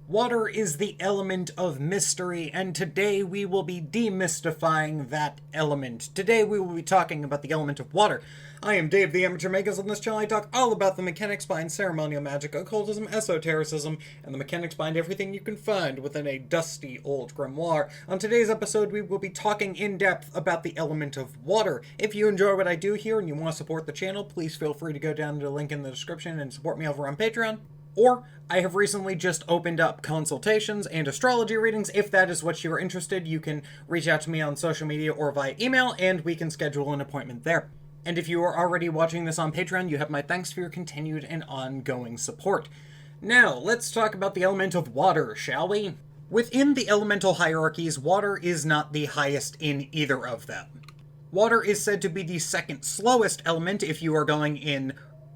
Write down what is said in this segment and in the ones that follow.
Water is the element of mystery, and today we will be demystifying that element. Today we will be talking about the element of water. I am Dave, the Amateur Magus. On this channel I talk all about the mechanics behind ceremonial magic, occultism, esotericism, and the mechanics behind everything you can find within a dusty old grimoire. On today's episode we will be talking in depth about the element of water. If you enjoy what I do here and you want to support the channel, please feel free to go down to the link in the description and support me over on Patreon. Or, I have recently just opened up consultations and astrology readings. If that is what you are interested, you can reach out to me on social media or via email, and we can schedule an appointment there. And if you are already watching this on Patreon, you have my thanks for your continued and ongoing support. Now, let's talk about the element of water, shall we? Within the elemental hierarchies, water is not the highest in either of them. Water is said to be the second slowest element if you are going in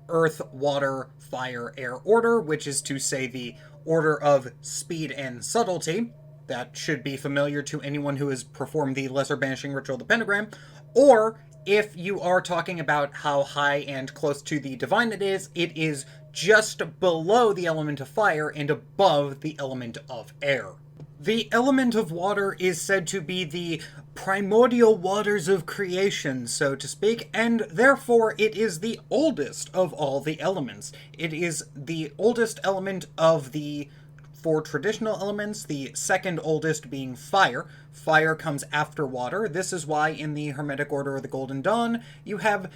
earth, water, fire, air order, which is to say the order of speed and subtlety. That should be familiar to anyone who has performed the lesser banishing ritual of the pentagram. Or, if you are talking about how high and close to the divine it is just below the element of fire and above the element of air. The element of water is said to be the primordial waters of creation, so to speak, and therefore it is the oldest of all the elements. It is the oldest element of the four traditional elements, the second oldest being fire. Fire comes after water. This is why in the Hermetic Order of the Golden Dawn, you have,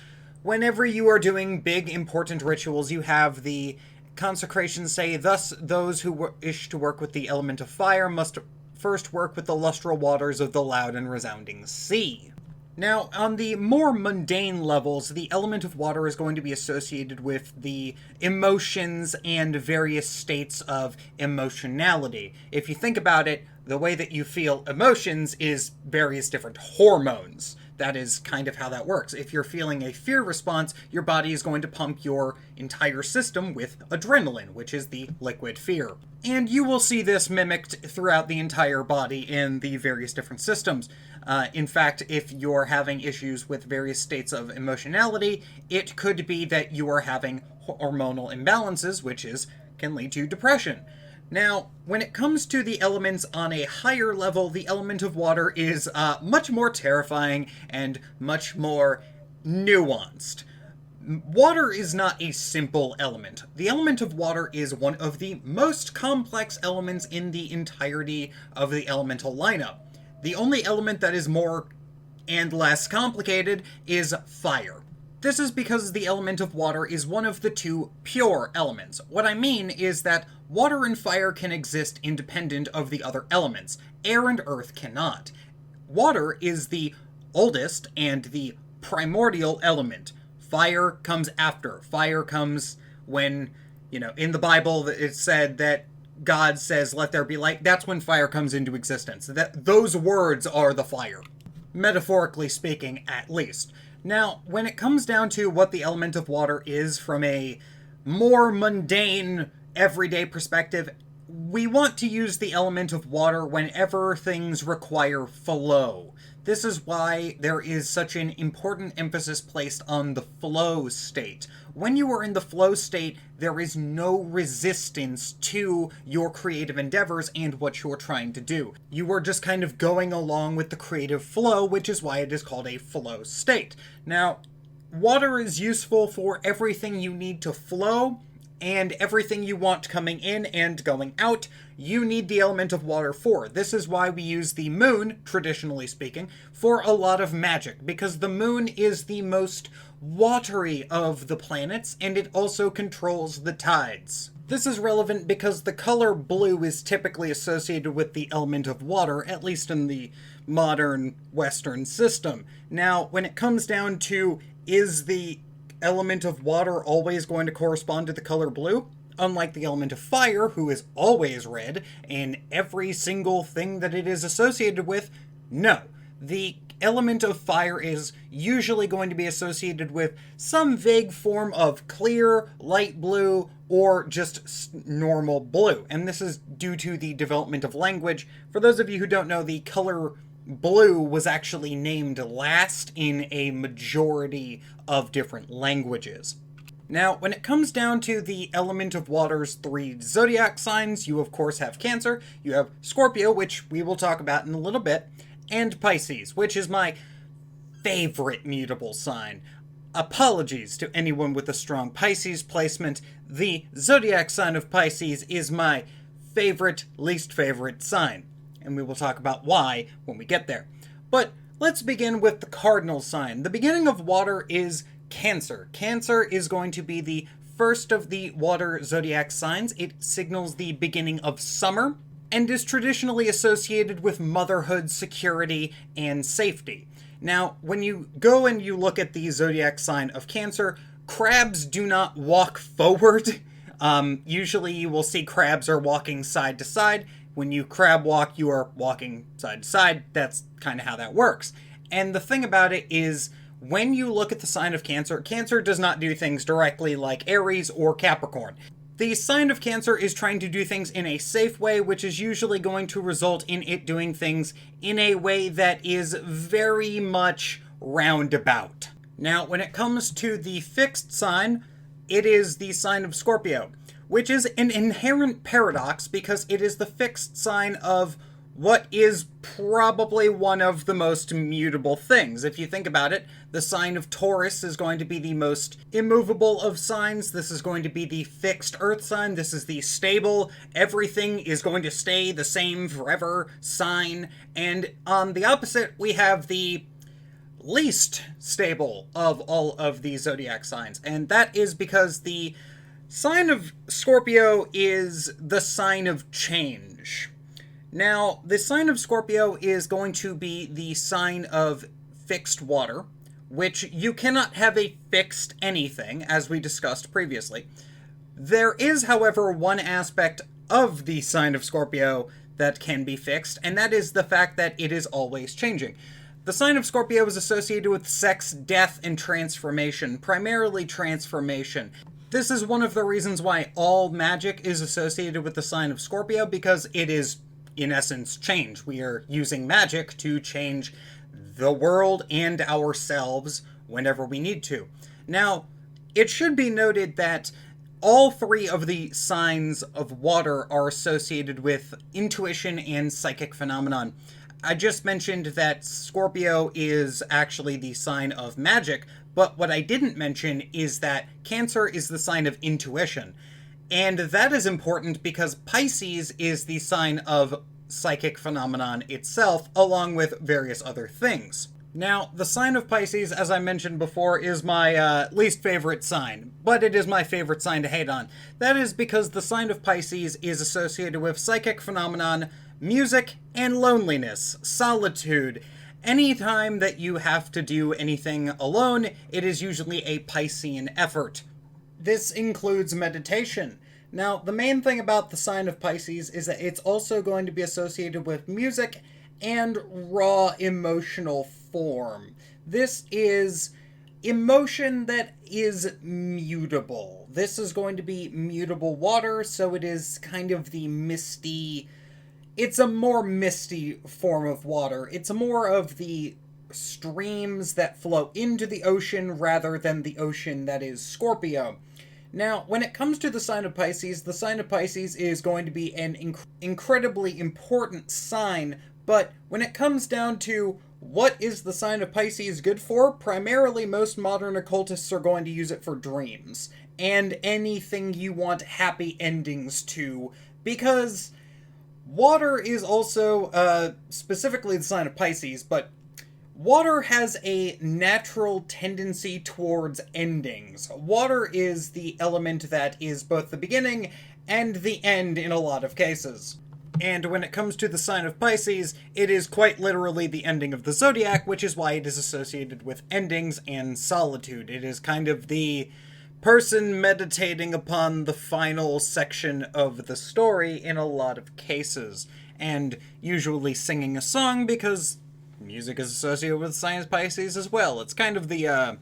whenever you are doing big important rituals, you have the consecrations say, thus those who wish to work with the element of fire must first work with the lustral waters of the loud and resounding sea. Now, on the more mundane levels, the element of water is going to be associated with the emotions and various states of emotionality. If you think about it, the way that you feel emotions is various different hormones. That is kind of how that works. If you're feeling a fear response, your body is going to pump your entire system with adrenaline, which is the liquid fear. And you will see this mimicked throughout the entire body in the various different systems. In fact, if you're having issues with various states of emotionality, it could be that you are having hormonal imbalances, which can lead to depression. Now, when it comes to the elements on a higher level, the element of water is much more terrifying and much more nuanced. Water is not a simple element. The element of water is one of the most complex elements in the entirety of the elemental lineup. The only element that is more and less complicated is fire. This is because the element of water is one of the two pure elements. What I mean is that water and fire can exist independent of the other elements. Air and earth cannot. Water is the oldest and the primordial element. Fire comes after. Fire comes when, in the Bible it's said that God says, "Let there be light." That's when fire comes into existence. Those words are the fire. Metaphorically speaking, at least. Now, when it comes down to what the element of water is from a more mundane, everyday perspective, we want to use the element of water whenever things require flow. This is why there is such an important emphasis placed on the flow state. When you are in the flow state, there is no resistance to your creative endeavors and what you're trying to do. You are just kind of going along with the creative flow, which is why it is called a flow state. Now, water is useful for everything you need to flow, and everything you want coming in and going out, you need the element of water for. This is why we use the moon, traditionally speaking, for a lot of magic, because the moon is the most watery of the planets, and it also controls the tides. This is relevant because the color blue is typically associated with the element of water, at least in the modern Western system. Now, when it comes down to, is the element of water always going to correspond to the color blue? Unlike the element of fire, who is always red in every single thing that it is associated with, no. The element of fire is usually going to be associated with some vague form of clear, light blue, or just normal blue. And this is due to the development of language. For those of you who don't know, the color blue was actually named last in a majority of different languages. Now, when it comes down to the element of water's 3 zodiac signs, you of course have Cancer, you have Scorpio, which we will talk about in a little bit, and Pisces, which is my favorite mutable sign. Apologies to anyone with a strong Pisces placement. The zodiac sign of Pisces is my least favorite sign, and we will talk about why when we get there. But let's begin with the cardinal sign. The beginning of water is Cancer. Cancer is going to be the first of the water zodiac signs. It signals the beginning of summer and is traditionally associated with motherhood, security, and safety. Now, when you go and you look at the zodiac sign of Cancer, crabs do not walk forward. Usually you will see crabs are walking side to side. When you crab walk, you are walking side to side. That's kind of how that works. And the thing about it is, when you look at the sign of Cancer, Cancer does not do things directly like Aries or Capricorn. The sign of Cancer is trying to do things in a safe way, which is usually going to result in it doing things in a way that is very much roundabout. Now, when it comes to the fixed sign, it is the sign of Scorpio, which is an inherent paradox because it is the fixed sign of what is probably one of the most mutable things. If you think about it, the sign of Taurus is going to be the most immovable of signs. This is going to be the fixed earth sign. This is the stable, everything is going to stay the same forever sign. And on the opposite, we have the least stable of all of the zodiac signs. And that is because the sign of Scorpio is the sign of change. Now, the sign of Scorpio is going to be the sign of fixed water, which you cannot have a fixed anything, as we discussed previously. There is, however, one aspect of the sign of Scorpio that can be fixed, and that is the fact that it is always changing. The sign of Scorpio is associated with sex, death, and transformation, primarily transformation. This is one of the reasons why all magic is associated with the sign of Scorpio, because it is, in essence, change. We are using magic to change the world and ourselves whenever we need to. Now, it should be noted that all 3 of the signs of water are associated with intuition and psychic phenomenon. I just mentioned that Scorpio is actually the sign of magic, but what I didn't mention is that Cancer is the sign of intuition. And that is important because Pisces is the sign of psychic phenomenon itself, along with various other things. Now, the sign of Pisces, as I mentioned before, is my least favorite sign, but it is my favorite sign to hate on. That is because the sign of Pisces is associated with psychic phenomenon, music, and loneliness, solitude. Anytime that you have to do anything alone, it is usually a Piscean effort. This includes meditation. Now, the main thing about the sign of Pisces is that it's also going to be associated with music and raw emotional form. This is emotion that is mutable. This is going to be mutable water, so it is kind of the misty... It's a more misty form of water. It's more of the streams that flow into the ocean rather than the ocean that is Scorpio. Now, when it comes to the sign of Pisces is going to be an incredibly important sign, but when it comes down to what is the sign of Pisces good for, primarily most modern occultists are going to use it for dreams, and anything you want happy endings to, because water is also, specifically the sign of Pisces, but water has a natural tendency towards endings. Water is the element that is both the beginning and the end in a lot of cases. And when it comes to the sign of Pisces, it is quite literally the ending of the zodiac, which is why it is associated with endings and solitude. It is kind of the person meditating upon the final section of the story in a lot of cases, and usually singing a song because music is associated with sign of Pisces as well. It's kind of the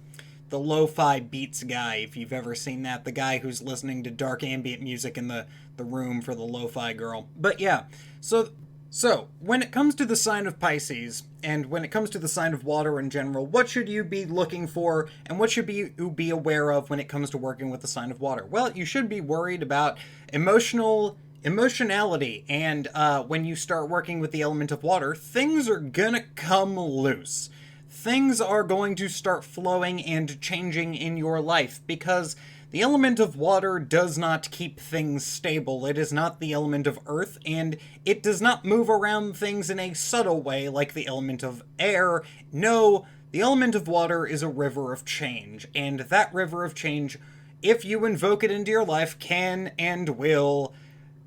lo-fi beats guy, if you've ever seen that. The guy who's listening to dark ambient music in the room for the lo-fi girl. But yeah, so So, when it comes to the sign of Pisces, and when it comes to the sign of water in general, what should you be looking for, and what should you be aware of when it comes to working with the sign of water? Well, you should be worried about emotionality, and when you start working with the element of water, things are gonna come loose. Things are going to start flowing and changing in your life, because the element of water does not keep things stable. It is not the element of earth, and it does not move around things in a subtle way like the element of air. No, the element of water is a river of change, and that river of change, if you invoke it into your life, can and will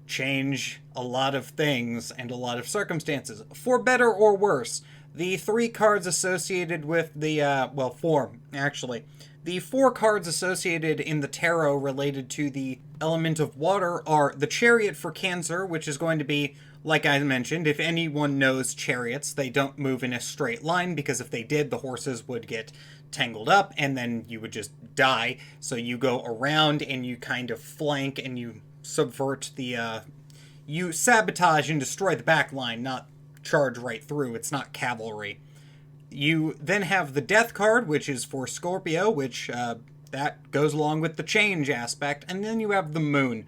change a lot of things and a lot of circumstances, for better or worse. The three cards associated with the, four, actually. The four cards associated in the tarot related to the element of water are the Chariot for Cancer, which is going to be, like I mentioned, if anyone knows chariots, they don't move in a straight line, because if they did, the horses would get tangled up, and then you would just die. So you go around, and you kind of flank, and you subvert the, you sabotage and destroy the back line, not charge right through. It's not cavalry. You then have the Death card, which is for Scorpio, which that goes along with the change aspect. And then you have the Moon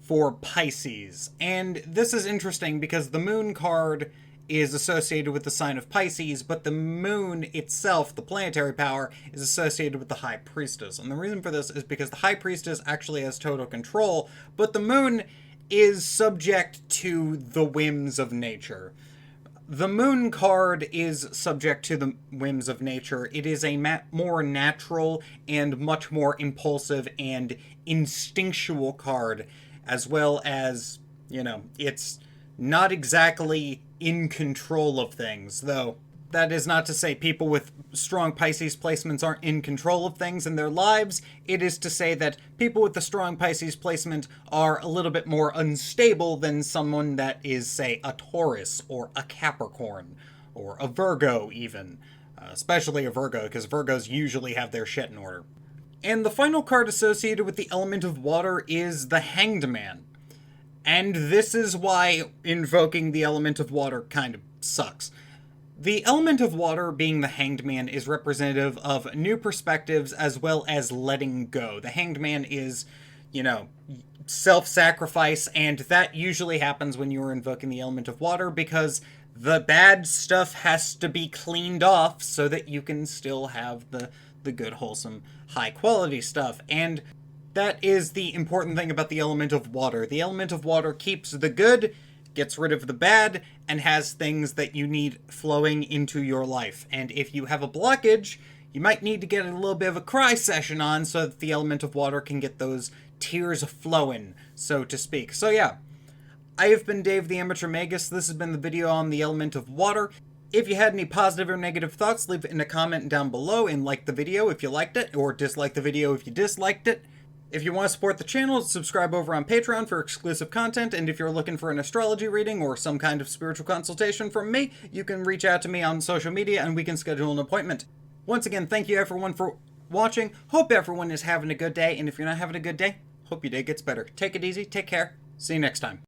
for Pisces. And this is interesting because the Moon card is associated with the sign of Pisces, but the Moon itself, the planetary power, is associated with the High Priestess. And the reason for this is because the High Priestess actually has total control, but the Moon is subject to the whims of nature. The Moon card is subject to the whims of nature. It is a more natural and much more impulsive and instinctual card, as well as, it's not exactly in control of things, though. That is not to say people with strong Pisces placements aren't in control of things in their lives. It is to say that people with the strong Pisces placement are a little bit more unstable than someone that is, say, a Taurus or a Capricorn or a Virgo even. Especially a Virgo, because Virgos usually have their shit in order. And the final card associated with the element of water is the Hanged Man. And this is why invoking the element of water kind of sucks. The element of water, being the Hanged Man, is representative of new perspectives as well as letting go. The Hanged Man is, self-sacrifice, and that usually happens when you're invoking the element of water, because the bad stuff has to be cleaned off so that you can still have the good, wholesome, high-quality stuff. And that is the important thing about the element of water. The element of water keeps the good, gets rid of the bad, and has things that you need flowing into your life. And if you have a blockage, you might need to get a little bit of a cry session on so that the element of water can get those tears flowing, so to speak. So yeah, I have been Dave the Amateur Magus. This has been the video on the element of water. If you had any positive or negative thoughts, leave it in a comment down below, and like the video if you liked it, or dislike the video if you disliked it. If you want to support the channel, subscribe over on Patreon for exclusive content, and if you're looking for an astrology reading or some kind of spiritual consultation from me, you can reach out to me on social media and we can schedule an appointment. Once again, thank you everyone for watching. Hope everyone is having a good day, and if you're not having a good day, hope your day gets better. Take it easy, take care, see you next time.